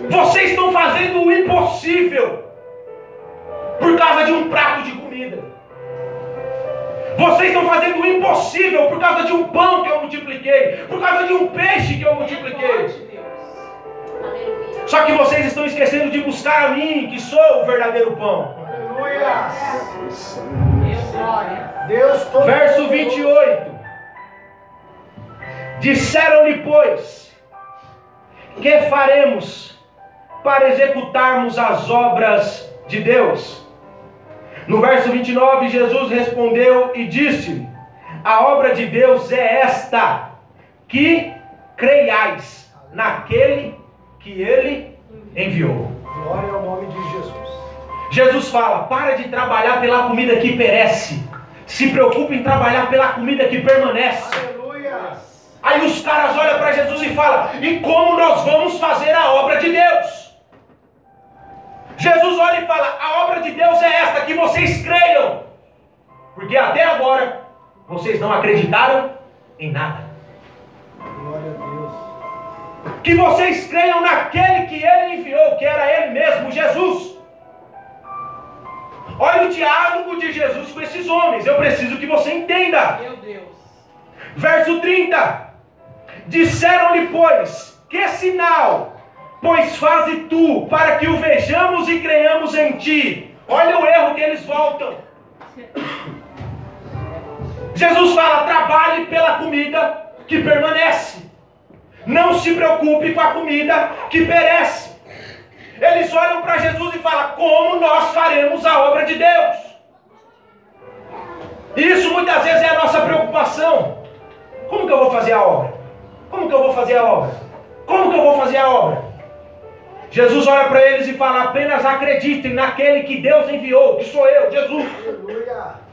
Vocês estão fazendo o impossível por causa de um prato de comida. Vocês estão fazendo o impossível por causa de um pão que eu multipliquei, por causa de um peixe que eu multipliquei. Só que vocês estão esquecendo de buscar a mim, que sou o verdadeiro pão. Aleluia. Deus, glória. Deus todo Verso 28. Disseram-lhe, pois, que faremos para executarmos as obras de Deus? No verso 29, Jesus respondeu e disse: a obra de Deus é esta, que creiais naquele que Ele enviou. Glória ao nome de Jesus. Jesus fala: para de trabalhar pela comida que perece, se preocupe em trabalhar pela comida que permanece. Aleluia. Aí os caras olham para Jesus e falam: e como nós vamos fazer a obra de Deus? Jesus olha e fala: a obra de Deus é esta, que vocês creiam, porque até agora vocês não acreditaram em nada. Glória a Deus. Que vocês creiam naquele que Ele enviou, que era Ele mesmo, Jesus. Olha o diálogo de Jesus com esses homens. Eu preciso que você entenda. Meu Deus. Verso 30. Disseram-lhe, pois, que sinal, pois faze tu, para que o vejamos e creiamos em ti. Olha o erro que eles voltam. Jesus fala: trabalhe pela comida que permanece. Não se preocupe com a comida que perece. Eles olham para Jesus e falam: como nós faremos a obra de Deus? Isso muitas vezes é a nossa preocupação. Como que eu vou fazer a obra? Como que eu vou fazer a obra? Como que eu vou fazer a obra? Jesus olha para eles e fala: apenas acreditem naquele que Deus enviou, que sou eu, Jesus. Aleluia.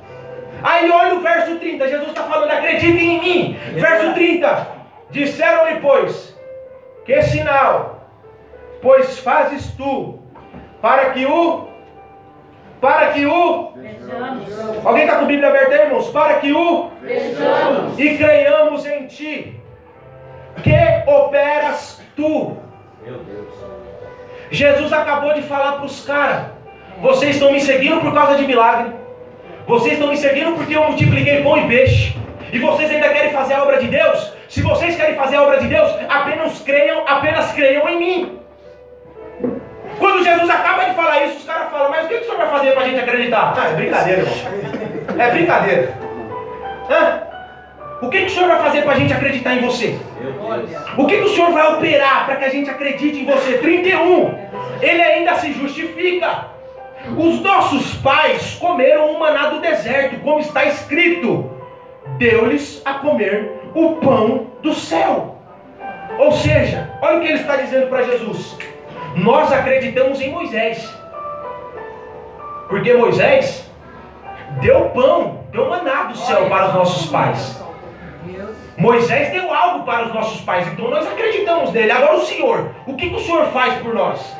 Aí olha o verso 30, Jesus está falando: acreditem em mim. Verso 30, disseram-lhe, pois, que sinal, pois fazes tu, para que o, Vejamos. alguém está com a Bíblia aberta aí, irmãos? Para que o, Vejamos. e creiamos em ti, que operas tu. Meu Deus. Jesus acabou de falar para os caras: vocês estão me seguindo por causa de milagre, vocês estão me seguindo porque eu multipliquei pão e peixe, e vocês ainda querem fazer a obra de Deus? Se vocês querem fazer a obra de Deus, apenas creiam em mim. Quando Jesus acaba de falar isso, os caras falam, mas o que o senhor vai fazer para a gente acreditar? Ah, é brincadeira, irmão. É brincadeira. Hã? O que o senhor vai fazer para a gente acreditar em você? O que o senhor vai operar para que a gente acredite em você? 31. Ele ainda se justifica. Os nossos pais comeram o maná do deserto, como está escrito. Deu-lhes a comer o pão do céu. Ou seja, olha o que ele está dizendo para Jesus. Nós acreditamos em Moisés. Porque Moisés deu pão, deu maná do céu para os nossos pais. Moisés deu algo para os nossos pais, então nós acreditamos nele. Agora o Senhor, o que o Senhor faz por nós?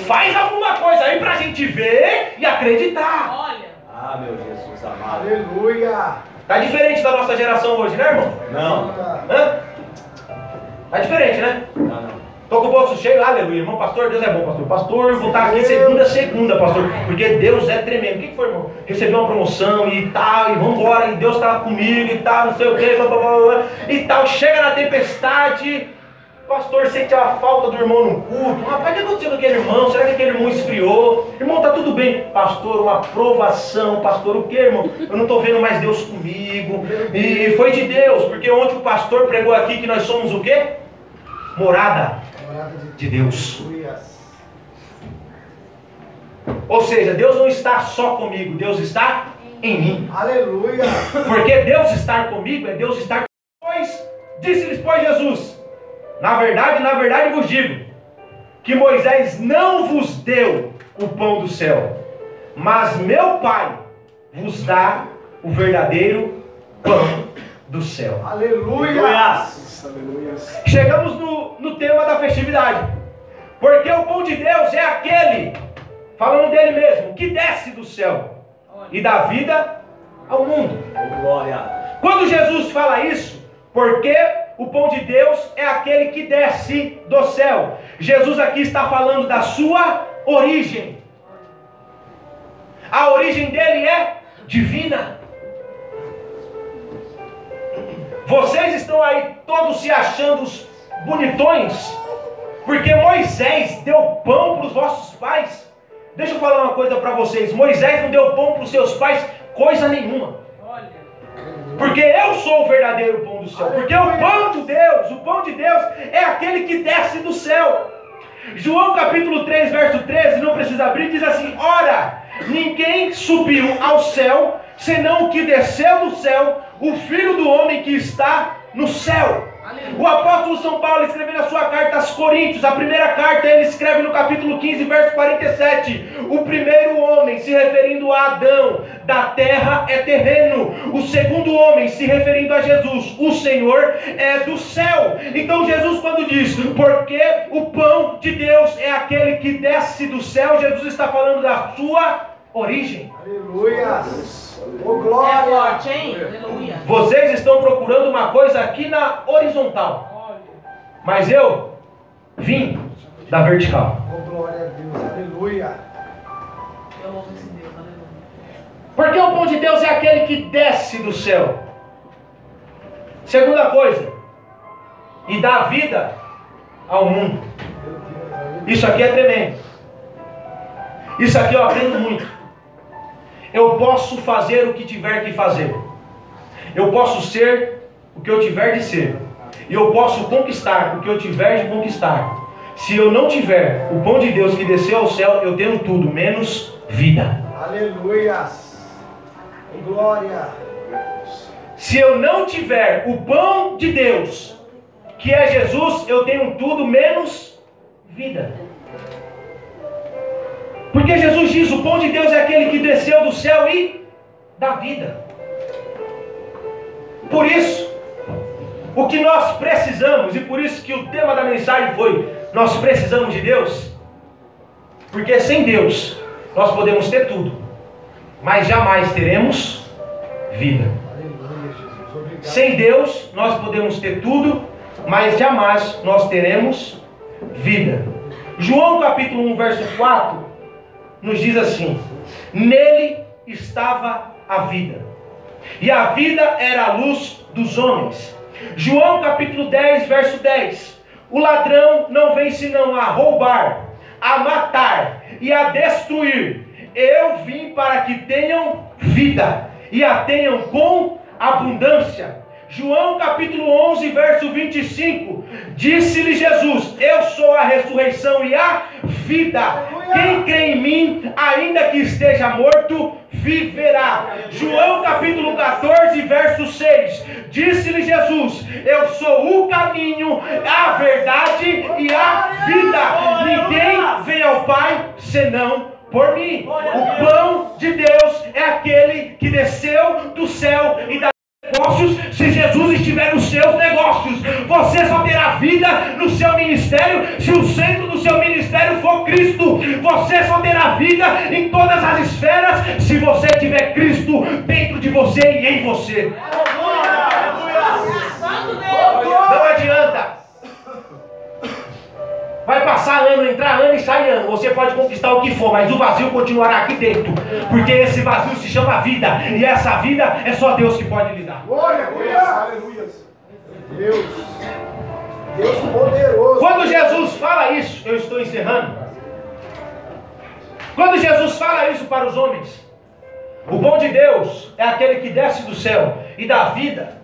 Faz alguma coisa aí para a gente ver e acreditar. Olha. Ah, meu Jesus amado. Aleluia. Tá diferente da nossa geração hoje, né, irmão? Não. Hã? Tá diferente, né? Não. Tô com o bolso cheio, aleluia, irmão, pastor, Deus é bom, pastor. Pastor, vou estar aqui segunda, pastor, porque Deus é tremendo. O que foi, irmão? Recebi uma promoção e tal, e vambora, e Deus está comigo e tal, não sei o que, blá, blá, blá, e tal. Chega na tempestade, o pastor sente a falta do irmão no culto. Rapaz, o que aconteceu com aquele irmão? Será que aquele irmão esfriou? Irmão, tá tudo bem. Pastor, uma provação. Pastor, o que, irmão? Eu não estou vendo mais Deus comigo. E foi de Deus, porque ontem o pastor pregou aqui que nós somos o quê? Morada de Deus. Ou seja, Deus não está só comigo, Deus está em mim. Aleluia. Porque Deus estar comigo é Deus estar comigo. Disse-lhes, pois, Jesus: na verdade vos digo, que Moisés não vos deu o pão do céu, mas meu Pai vos dá o verdadeiro pão do céu. Aleluia. Chegamos no tema da festividade. Porque o pão de Deus é aquele, falando dele mesmo, que desce do céu e dá vida ao mundo. Glória. Quando Jesus fala isso, porque o pão de Deus é aquele que desce do céu. Jesus aqui está falando da sua origem. A origem dele é divina. Vocês estão aí todos se achando os bonitões, porque Moisés deu pão para os vossos pais. Deixa eu falar uma coisa para vocês. Moisés não deu pão para os seus pais coisa nenhuma. Porque eu sou o verdadeiro pão do céu. Porque o pão de Deus é aquele que desce do céu. João capítulo 3, verso 13, não precisa abrir, diz assim: ora, ninguém subiu ao céu, senão o que desceu do céu, o Filho do Homem que está no céu. O apóstolo São Paulo escreve na sua carta aos Coríntios, a primeira carta ele escreve no capítulo 15, verso 47, o primeiro homem, se referindo a Adão, da terra é terreno, o segundo homem, se referindo a Jesus, o Senhor é do céu. Então Jesus, quando diz, porque o pão de Deus é aquele que desce do céu, Jesus está falando da sua origem. Aleluia. Oh, É glória. forte, hein? Aleluia. Vocês estão procurando uma coisa aqui na horizontal, mas eu vim da vertical. Oh, glória a Deus. Aleluia. Eu louvo esse Deus, aleluia. Porque o pão de Deus é aquele que desce do céu. Segunda coisa, e dá vida ao mundo. Isso aqui é tremendo. Isso aqui eu aprendo muito. Eu posso fazer o que tiver que fazer. Eu posso ser o que eu tiver de ser. E eu posso conquistar o que eu tiver de conquistar. Se eu não tiver o pão de Deus que desceu ao céu, eu tenho tudo, menos vida. Aleluia. Glória. Se eu não tiver o pão de Deus, que é Jesus, eu tenho tudo, menos vida. Porque Jesus diz, o pão de Deus é aquele que desceu do céu e dá vida. Por isso, o que nós precisamos, e por isso que o tema da mensagem foi, nós precisamos de Deus, porque sem Deus, nós podemos ter tudo, mas jamais teremos vida. Aleluia, Jesus. Obrigado. Sem Deus, nós podemos ter tudo, mas jamais nós teremos vida. João capítulo 1, verso 4, nos diz assim: nele estava a vida, e a vida era a luz dos homens, João capítulo 10, verso 10. O ladrão não vem senão a roubar, a matar e a destruir. Eu vim para que tenham vida e a tenham com abundância. João capítulo 11, verso 25. Disse-lhe Jesus: eu sou a ressurreição e a vida. Quem crê em mim, ainda que esteja morto, viverá. João capítulo 14, verso 6. Disse-lhe Jesus: eu sou o caminho, a verdade e a vida. Ninguém vem ao Pai senão por mim. O pão de Deus é aquele que desceu do céu e da negócios. Se Jesus estiver nos seus negócios, você só terá vida no seu ministério se o centro do seu ministério for Cristo. Você só terá vida em todas as esferas se você tiver Cristo dentro de você e em você. Não adianta. Vai passar ano, entrar ano e sair ano. Você pode conquistar o que for, mas o vazio continuará aqui dentro. Porque esse vazio se chama vida. E essa vida é só Deus que pode lhe dar. Glória a Deus. Aleluia. Deus. Deus poderoso. Quando Jesus fala isso, eu estou encerrando. Quando Jesus fala isso para os homens, o pão de Deus é aquele que desce do céu e dá vida.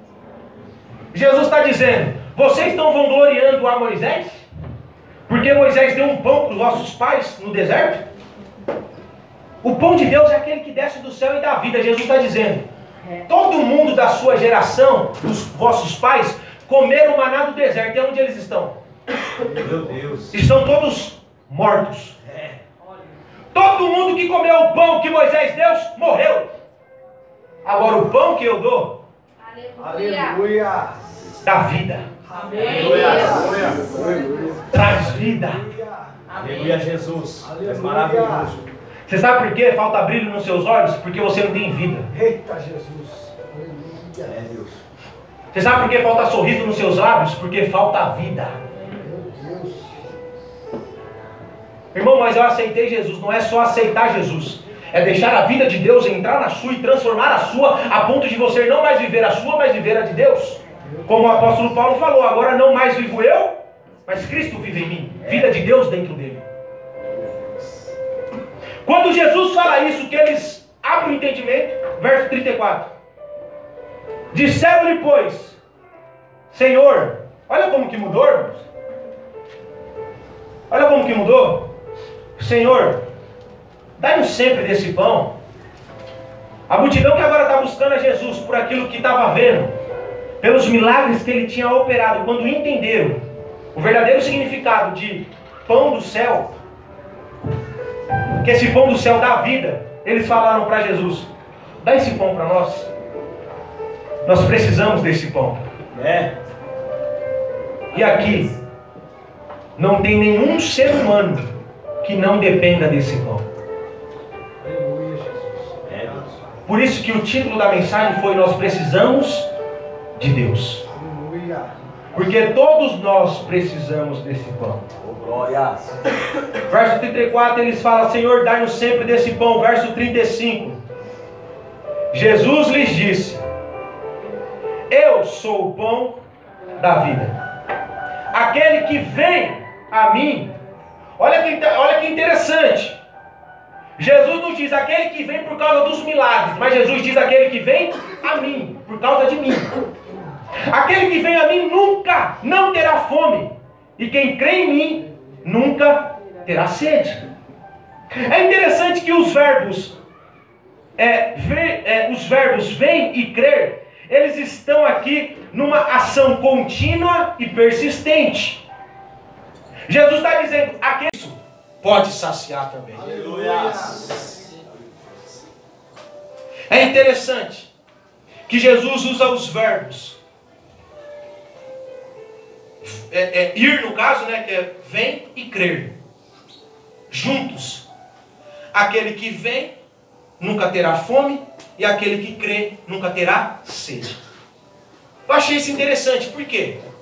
Jesus está dizendo: vocês estão vangloriando a Moisés? Porque Moisés deu um pão para os vossos pais no deserto? O pão de Deus é aquele que desce do céu e dá vida. Jesus está dizendo: todo mundo da sua geração, dos vossos pais, comeram o maná do deserto. E onde eles estão? Meu Deus. Estão todos mortos. Todo mundo que comeu o pão que Moisés deu, morreu. Agora o pão que eu dou, Aleluia. dá vida. Traz vida. Aleluia, Jesus. Aleluia. És maravilhoso. Você sabe por que falta brilho nos seus olhos? Porque você não tem vida. Eita Jesus. Aleluia. É Deus. Você sabe por que falta sorriso nos seus lábios? Porque falta vida. Meu Deus. Irmão, mas eu aceitei Jesus. Não é só aceitar Jesus. É deixar a vida de Deus entrar na sua e transformar a sua, a ponto de você não mais viver a sua, mas viver a de Deus. Como o apóstolo Paulo falou: agora não mais vivo eu, mas Cristo vive em mim. Vida de Deus dentro dele. Quando Jesus fala isso, que eles abrem o entendimento, verso 34. Disseram-lhe, pois: Senhor, olha como que mudou, irmãos. Olha como que mudou. Senhor, dai-nos sempre desse pão. A multidão que agora está buscando a Jesus por aquilo que estava vendo, pelos milagres que ele tinha operado, quando entenderam o verdadeiro significado de pão do céu, que esse pão do céu dá vida, eles falaram para Jesus: dá esse pão para nós. Nós precisamos desse pão. E aqui não tem nenhum ser humano que não dependa desse pão. Aleluia, Jesus. Por isso que o título da mensagem foi: nós precisamos de Deus. Aleluia. Porque todos nós precisamos desse pão. Oh, glória. Verso 34, eles falam: Senhor, dai-nos sempre desse pão. Verso 35, Jesus lhes disse: eu sou o pão da vida. Aquele que vem a mim, olha que interessante. Jesus não diz aquele que vem por causa dos milagres, mas Jesus diz aquele que vem a mim, por causa de mim. Aquele que vem a mim nunca, não terá fome. E quem crê em mim, nunca terá sede. É interessante que os verbos vem e crer, eles estão aqui numa ação contínua e persistente. Jesus está dizendo: aquele pode saciar também. Aleluia. É interessante que Jesus usa os verbos ir, no caso, né, que é vem e crer juntos. Aquele que vem nunca terá fome, e aquele que crê nunca terá sede. Eu achei isso interessante. Por quê? Eu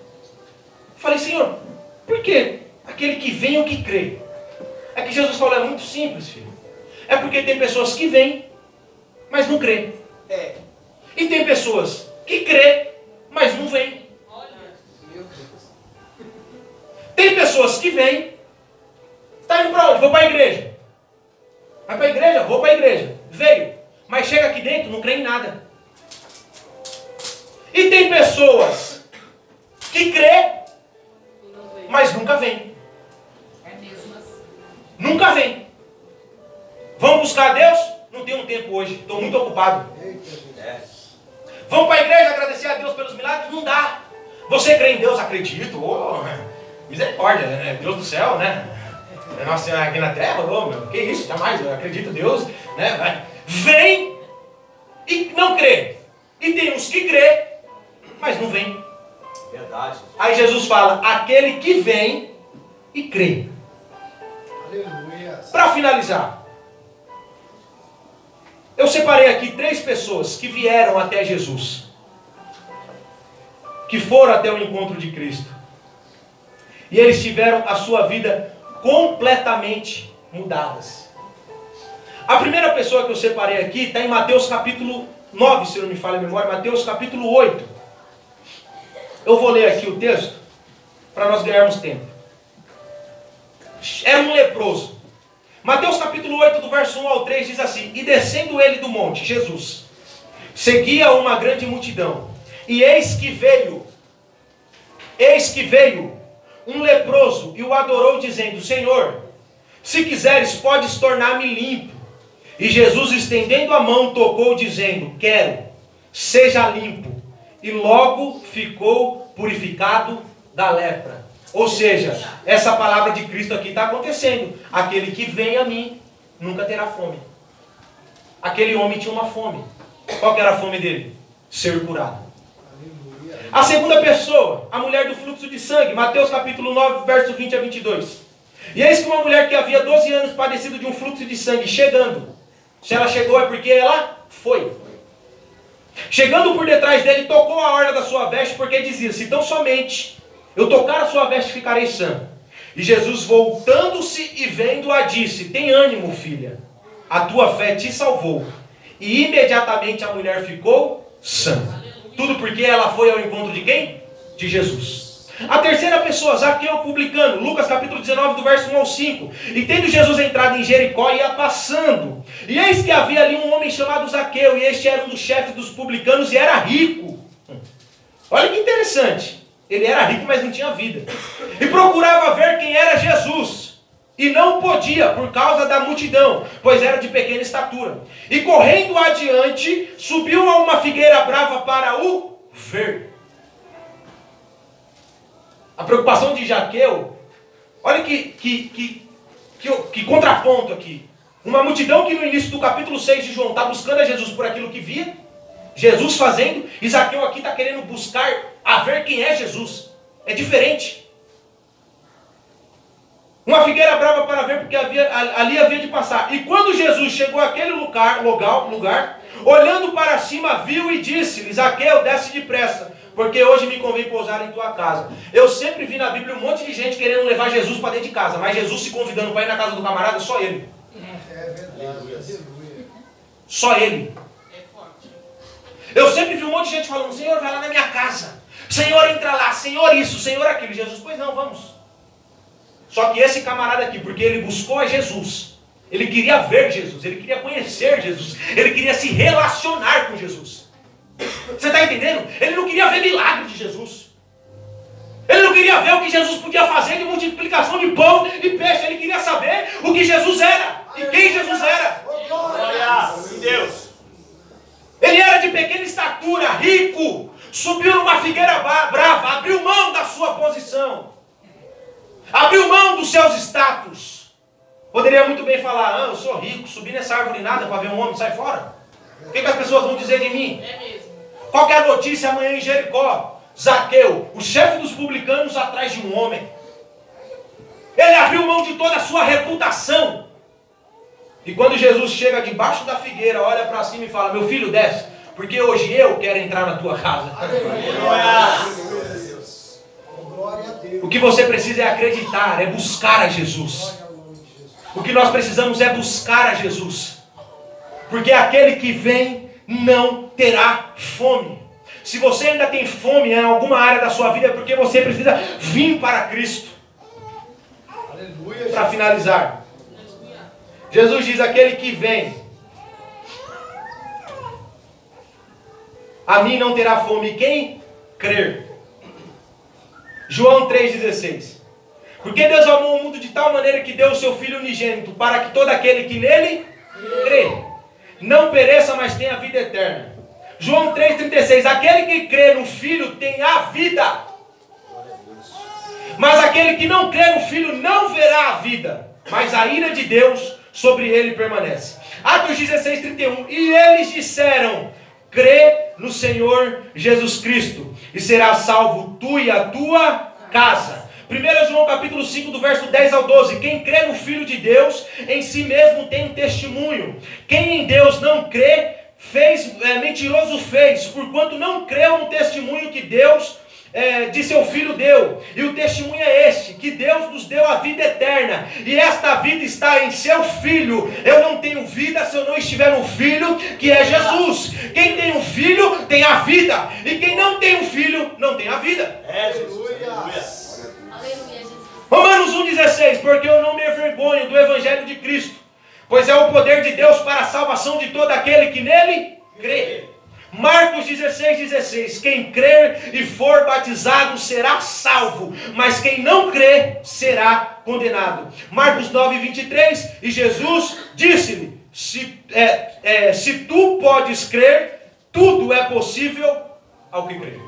falei: Senhor, por que aquele que vem ou que crê? É que Jesus falou: é muito simples, filho. É porque tem pessoas que vêm, mas não crê. E tem pessoas que crê, mas não vêm. pessoas que vêm, está indo para onde? Vou para a igreja. Vai para a igreja? Vou para a igreja. Veio, mas chega aqui dentro, não crê em nada. E tem pessoas que crê, mas nunca vem. É mesmo assim. Nunca vem. Vão buscar a Deus? Não tenho tempo hoje, estou muito ocupado. Vão para a igreja agradecer a Deus pelos milagres? Não dá. Você crê em Deus? Acredito. Oh, misericórdia, né? Deus do céu, né? Nossa Senhora aqui na terra, oh, meu, que isso? Jamais, eu acredito em Deus, né? Vem e não crê. E tem uns que crê, mas não vem. Verdade. Aí Jesus fala, aquele que vem e crê. Aleluia. Para finalizar, eu separei aqui 3 pessoas que vieram até Jesus, que foram até o encontro de Cristo, e eles tiveram a sua vida completamente mudadas. A primeira pessoa que eu separei aqui está em Mateus capítulo 9, se não me falha a memória, Mateus capítulo 8. Eu vou ler aqui o texto, para nós ganharmos tempo. Era um leproso. Mateus capítulo 8, do verso 1 ao 3, diz assim: E descendo ele do monte, Jesus, seguia uma grande multidão. E eis que veio um leproso e o adorou, dizendo: Senhor, se quiseres, podes tornar-me limpo. E Jesus, estendendo a mão, tocou, dizendo: Quero, seja limpo. E logo ficou purificado da lepra. Ou seja, essa palavra de Cristo aqui está acontecendo. Aquele que vem a mim nunca terá fome. Aquele homem tinha uma fome. Qual que era a fome dele? Ser curado. A segunda pessoa, a mulher do fluxo de sangue, Mateus capítulo 9, verso 20 a 22. E eis que uma mulher que havia 12 anos padecido de um fluxo de sangue, chegando. Se ela chegou é porque ela foi. Chegando por detrás dele, tocou a orla da sua veste, porque dizia: se tão somente eu tocar a sua veste, ficarei sã. E Jesus, voltando-se e vendo-a, disse: tem ânimo, filha, a tua fé te salvou. E imediatamente a mulher ficou sã. Tudo porque ela foi ao encontro de quem? De Jesus. A terceira pessoa, Zaqueu, publicano, Lucas capítulo 19, do verso 1 ao 5. E tendo Jesus entrado em Jericó, ia passando. E eis que havia ali um homem chamado Zaqueu, e este era um dos chefes dos publicanos e era rico. Olha que interessante. Ele era rico, mas não tinha vida. E procurava ver quem era Jesus. E não podia, por causa da multidão, pois era de pequena estatura. E correndo adiante, subiu a uma figueira brava para o ver. A preocupação de Zaqueu, olha que contraponto aqui. Uma multidão que no início do capítulo 6 de João está buscando a Jesus por aquilo que via, Jesus fazendo, e Zaqueu aqui está querendo buscar a ver quem é Jesus. É diferente. Uma figueira brava para ver, porque ali havia de passar. E quando Jesus chegou àquele lugar, olhando para cima, viu e disse-lhe: Zaqueu, desce depressa, porque hoje me convém pousar em tua casa. Eu sempre vi na Bíblia um monte de gente querendo levar Jesus para dentro de casa, mas Jesus se convidando para ir na casa do camarada, só ele. É verdade. Só ele. Eu sempre vi um monte de gente falando: Senhor, vai lá na minha casa. Senhor, entra lá. Senhor, isso, Senhor, aquilo. Jesus, pois não, vamos. Só que esse camarada aqui, porque ele buscou a Jesus, ele queria ver Jesus, ele queria conhecer Jesus, ele queria se relacionar com Jesus. Você está entendendo? Ele não queria ver milagre de Jesus. Ele não queria ver o que Jesus podia fazer de multiplicação de pão e peixe. Ele queria saber o que Jesus era e quem Jesus era. Glória em Deus. Ele era de pequena estatura, rico, subiu numa figueira brava, abriu mão da sua posição, abriu mão dos seus status. Poderia muito bem falar: eu sou rico, subi nessa árvore nada para ver um homem, sai fora. O que as pessoas vão dizer de mim? É mesmo. Qual que é a notícia amanhã em Jericó? Zaqueu, o chefe dos publicanos, atrás de um homem. Ele abriu mão de toda a sua reputação. E quando Jesus chega debaixo da figueira, olha para cima e fala: meu filho, desce, porque hoje eu quero entrar na tua casa. Glória a Deus. O que você precisa é acreditar, é buscar a Jesus. O que nós precisamos é buscar a Jesus. Porque aquele que vem não terá fome. Se você ainda tem fome em alguma área da sua vida, é porque você precisa vir para Cristo. Aleluia. Para finalizar, Jesus diz: aquele que vem a mim não terá fome, quem crer. João 3,16. Porque Deus amou o mundo de tal maneira que deu o seu Filho unigênito, para que todo aquele que nele crê não pereça, mas tenha a vida eterna. João 3,36. Aquele que crê no Filho tem a vida, mas aquele que não crê no Filho não verá a vida, mas a ira de Deus sobre ele permanece. Atos 16:31. E eles disseram: crê no Senhor Jesus Cristo, e serás salvo tu e a tua casa. 1 João capítulo 5, do verso 10 ao 12. Quem crê no Filho de Deus, em si mesmo tem um testemunho. Quem em Deus não crê, mentiroso fez, porquanto não creu no testemunho que Deus de seu Filho deu. E o testemunho é este, que Deus nos deu a vida eterna, e esta vida está em seu Filho. Eu não tenho vida se eu não estiver no Filho, que é Jesus. Quem tem um Filho tem a vida, e quem não tem um Filho não tem a vida. Aleluia. Romanos 1,16. Porque eu não me envergonho do Evangelho de Cristo, pois é o poder de Deus para a salvação de todo aquele que nele crê. Marcos 16:16. Quem crer e for batizado será salvo, mas quem não crer será condenado. Marcos 9:23. E Jesus disse-lhe: se tu podes crer, tudo é possível ao que crê.